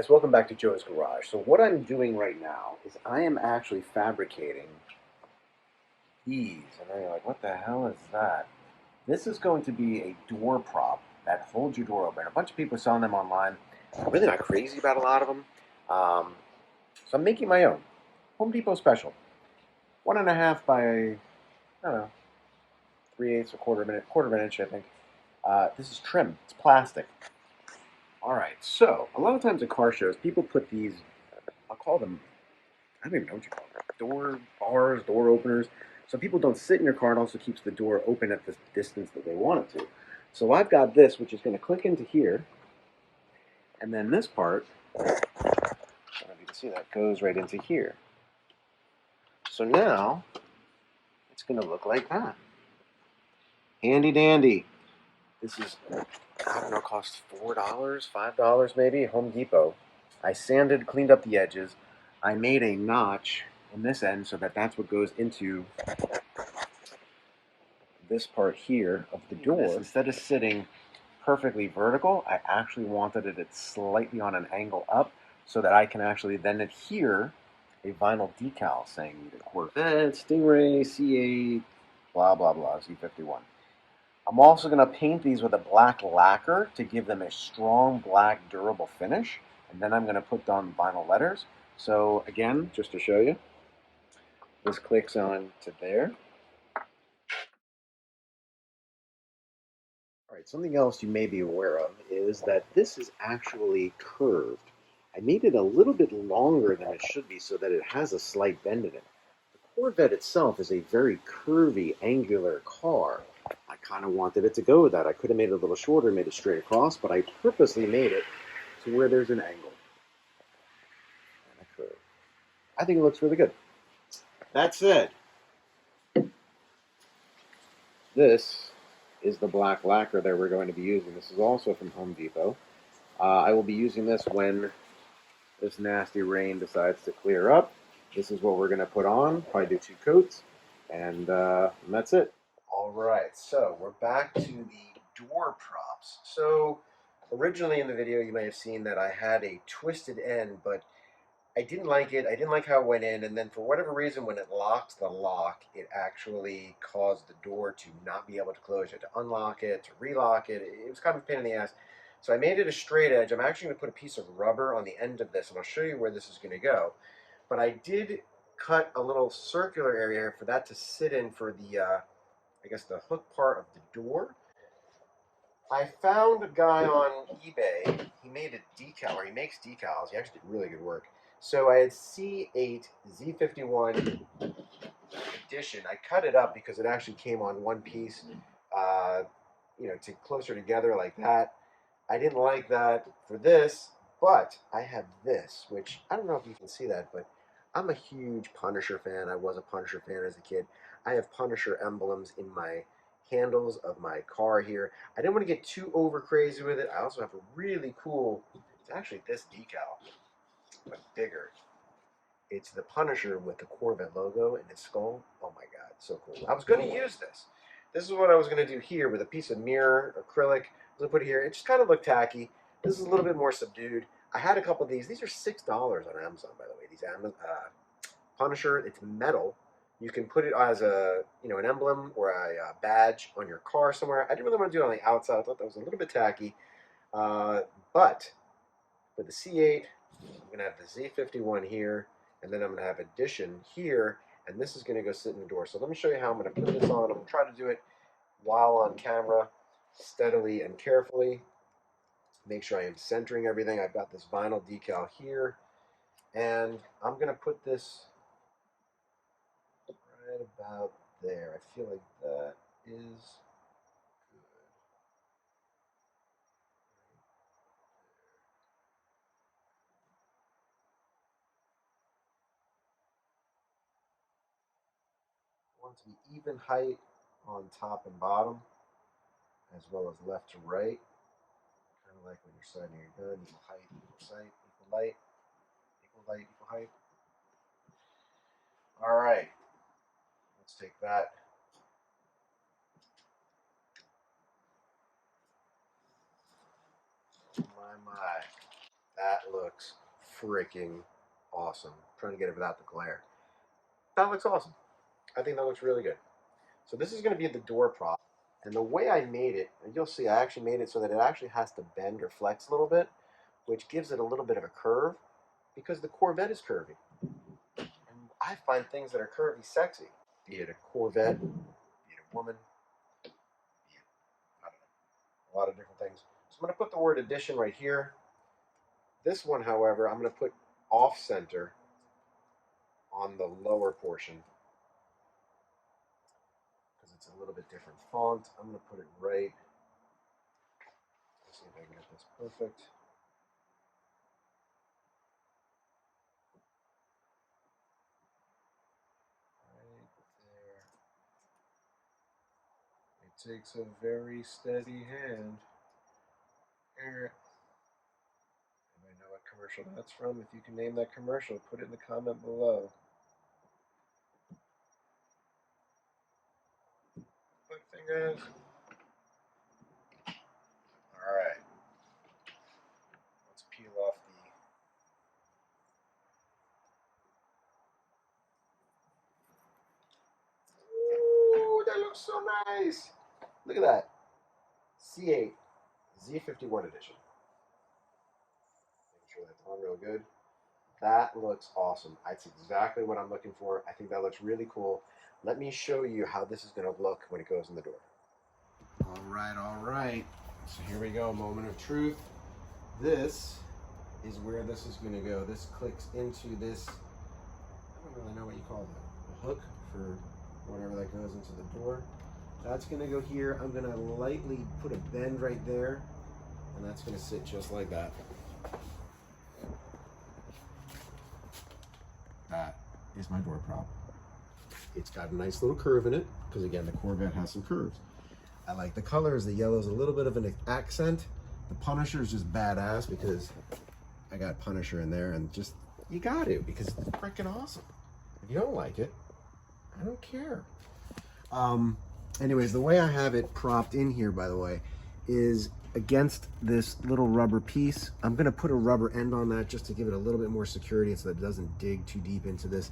guys, welcome back to Joe's Garage. So what I'm doing right now is I am actually fabricating these. And then you're like, what the hell is that? This is going to be a door prop that holds your door open. A bunch of people are selling them online. I'm really not crazy about a lot of them. So I'm making my own. Home Depot special. 1.5 by, I don't know, 3/8, quarter of an inch, I think. This is trim. It's plastic. All right, so a lot of times at car shows, people put these, I'll call them, I don't even know what you call them, door bars, door openers. So people don't sit in your car and also keeps the door open at the distance that they want it to. So I've got this, which is going to click into here, and then this part, I don't know if you can see that, goes right into here. So now, it's going to look like that. Handy dandy. This is, I don't know, cost $4, $5 maybe, Home Depot. I sanded, cleaned up the edges. I made a notch in this end so that that's what goes into this part here of the door. Instead of sitting perfectly vertical, I actually wanted it slightly on an angle up so that I can actually then adhere a vinyl decal saying either Corvette, Stingray, C8, blah, blah, blah, Z51. I'm also going to paint these with a black lacquer to give them a strong black durable finish. And then I'm going to put on vinyl letters. So again, just to show you, this clicks on to there. All right, something else you may be aware of is that this is actually curved. I made it a little bit longer than it should be so that it has a slight bend in it. The Corvette itself is a very curvy, angular car. I kind of wanted it to go with that. I could have made it a little shorter, made it straight across, but I purposely made it to where there's an angle and a curve. I think it looks really good. That said, this is the black lacquer that we're going to be using. This is also from Home Depot. I will be using this when this nasty rain decides to clear up. This is what we're going to put on. Probably do 2 coats, and that's it. All right, so we're back to the door props. So originally in the video, you may have seen that I had a twisted end, but I didn't like it. I didn't like how it went in, and then for whatever reason, when it locked the lock, it actually caused the door to not be able to close. You had to unlock it, to relock it. It was kind of a pain in the ass. So I made it a straight edge. I'm actually going to put a piece of rubber on the end of this, and I'll show you where this is going to go. But I did cut a little circular area for that to sit in for the, I guess, the hook part of the door. I found a guy on eBay. He made a decal, or he makes decals. He actually did really good work. So I had C8 Z51 edition. I cut it up because it actually came on one piece, to closer together like that. I didn't like that for this, but I have this, which I don't know if you can see that, but I'm a huge Punisher fan. I was a Punisher fan as a kid. I have Punisher emblems in my handles of my car here. I didn't want to get too over crazy with it. I also have a really cool, it's actually this decal, but bigger. It's the Punisher with the Corvette logo in his skull. Oh my god, so cool. I was going to use this. This is what I was going to do here with a piece of mirror acrylic. I was going to put it here. It just kind of looked tacky. This is a little bit more subdued. I had a couple of these. These are $6 on Amazon, by the way. These Punisher. It's metal. You can put it as an emblem or a badge on your car somewhere. I didn't really want to do it on the outside. I thought that was a little bit tacky. But with the C8, I'm going to have the Z51 here, and then I'm going to have Edition here, and this is going to go sit in the door. So let me show you how I'm going to put this on. I'm going to try to do it while on camera, steadily and carefully. Make sure I am centering everything. I've got this vinyl decal here, and I'm going to put this right about there. I feel like that is good. I want it to be even height on top and bottom, as well as left to right. Kind of like when you're setting your gun, equal height, equal sight, equal light, equal light, equal height. All right, let's take that. My, that looks freaking awesome. I'm trying to get it without the glare. That looks awesome. I think that looks really good. So this is going to be the door prop. And the way I made it, and you'll see I actually made it so that it actually has to bend or flex a little bit, which gives it a little bit of a curve because the Corvette is curvy. And I find things that are curvy sexy, be it a Corvette, be it a woman, be it, I don't know, a lot of different things. So I'm going to put the word edition right here. This one, however, I'm going to put off center on the lower portion because it's a little bit different font. I'm going to put it right. Let's see if I can get this perfect. Right there. It takes a very steady hand. Anybody know what commercial that's from? If you can name that commercial, put it in the comment below. Put fingers. Alright. Let's peel off the... Ooh, that looks so nice! Look at that. C8 Z51 edition. Making sure that's on real good. That looks awesome. That's exactly what I'm looking for. I think that looks really cool. Let me show you how this is going to look when it goes in the door. All right. So here we go, moment of truth. This is where this is going to go. This clicks into this, I don't really know what you call that, a hook for whatever that goes into the door. That's going to go here. I'm going to lightly put a bend right there, and that's going to sit just like that. That is my door prop. It's got a nice little curve in it, because again, the Corvette has some curves. I like the colors. The yellow is a little bit of an accent. The Punisher is just badass because I got Punisher in there, and just, you got to, because it's freaking awesome. If you don't like it, I don't care. Anyways, the way I have it propped in here, by the way, is against this little rubber piece. I'm going to put a rubber end on that just to give it a little bit more security so that it doesn't dig too deep into this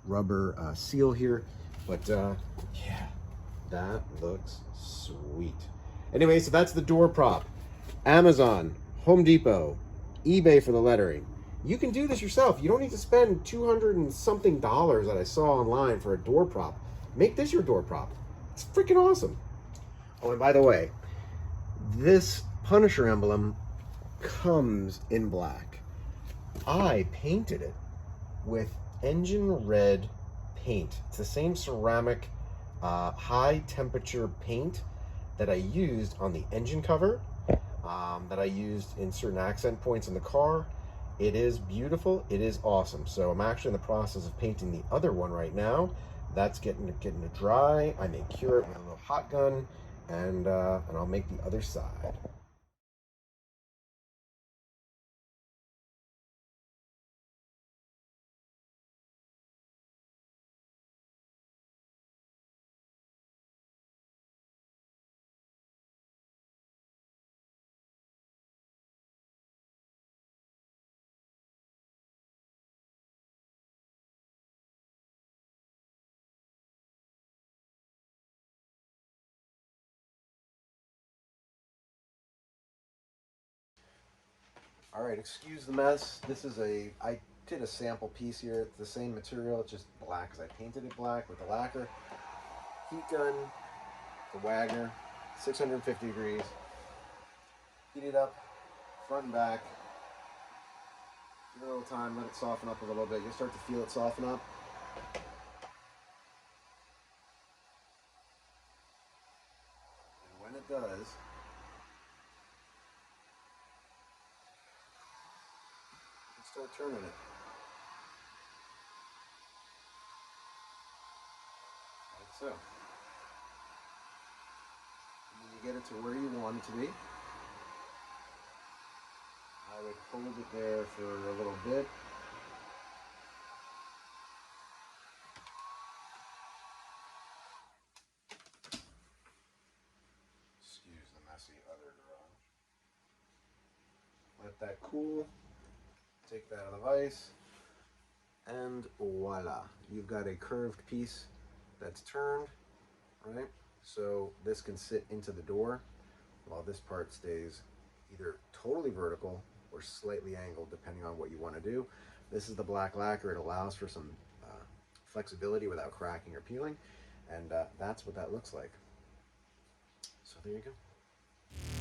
rubber seal here. But yeah, that looks sweet. Anyway, so that's the door prop. Amazon, Home Depot, eBay for the lettering. You can do this yourself. You don't need to spend $200 and something that I saw online for a door prop. Make this your door prop. It's freaking awesome. Oh, and by the way, this Punisher emblem comes in black. I painted it with engine red paint. It's the same ceramic high temperature paint that I used on the engine cover, that I used in certain accent points in the car. It is beautiful. It is awesome. So I'm actually in the process of painting the other one right now. That's getting to dry. I may cure it with a little hot gun, and I'll make the other side. All right, excuse the mess. I did a sample piece here. It's the same material, it's just black because I painted it black with the lacquer. Heat gun, the Wagner, 650 degrees. Heat it up, front and back. Give it a little time, let it soften up a little bit. You'll start to feel it soften up. And when it does, you start turning it. Like so. And when you get it to where you want it to be, I would hold it there for a little bit. Excuse the messy other garage. Let that cool. Take that out of the vise, and voila, you've got a curved piece that's turned, right? So this can sit into the door while this part stays either totally vertical or slightly angled, depending on what you want to do. This is the black lacquer. It allows for some flexibility without cracking or peeling, and that's what that looks like. So there you go.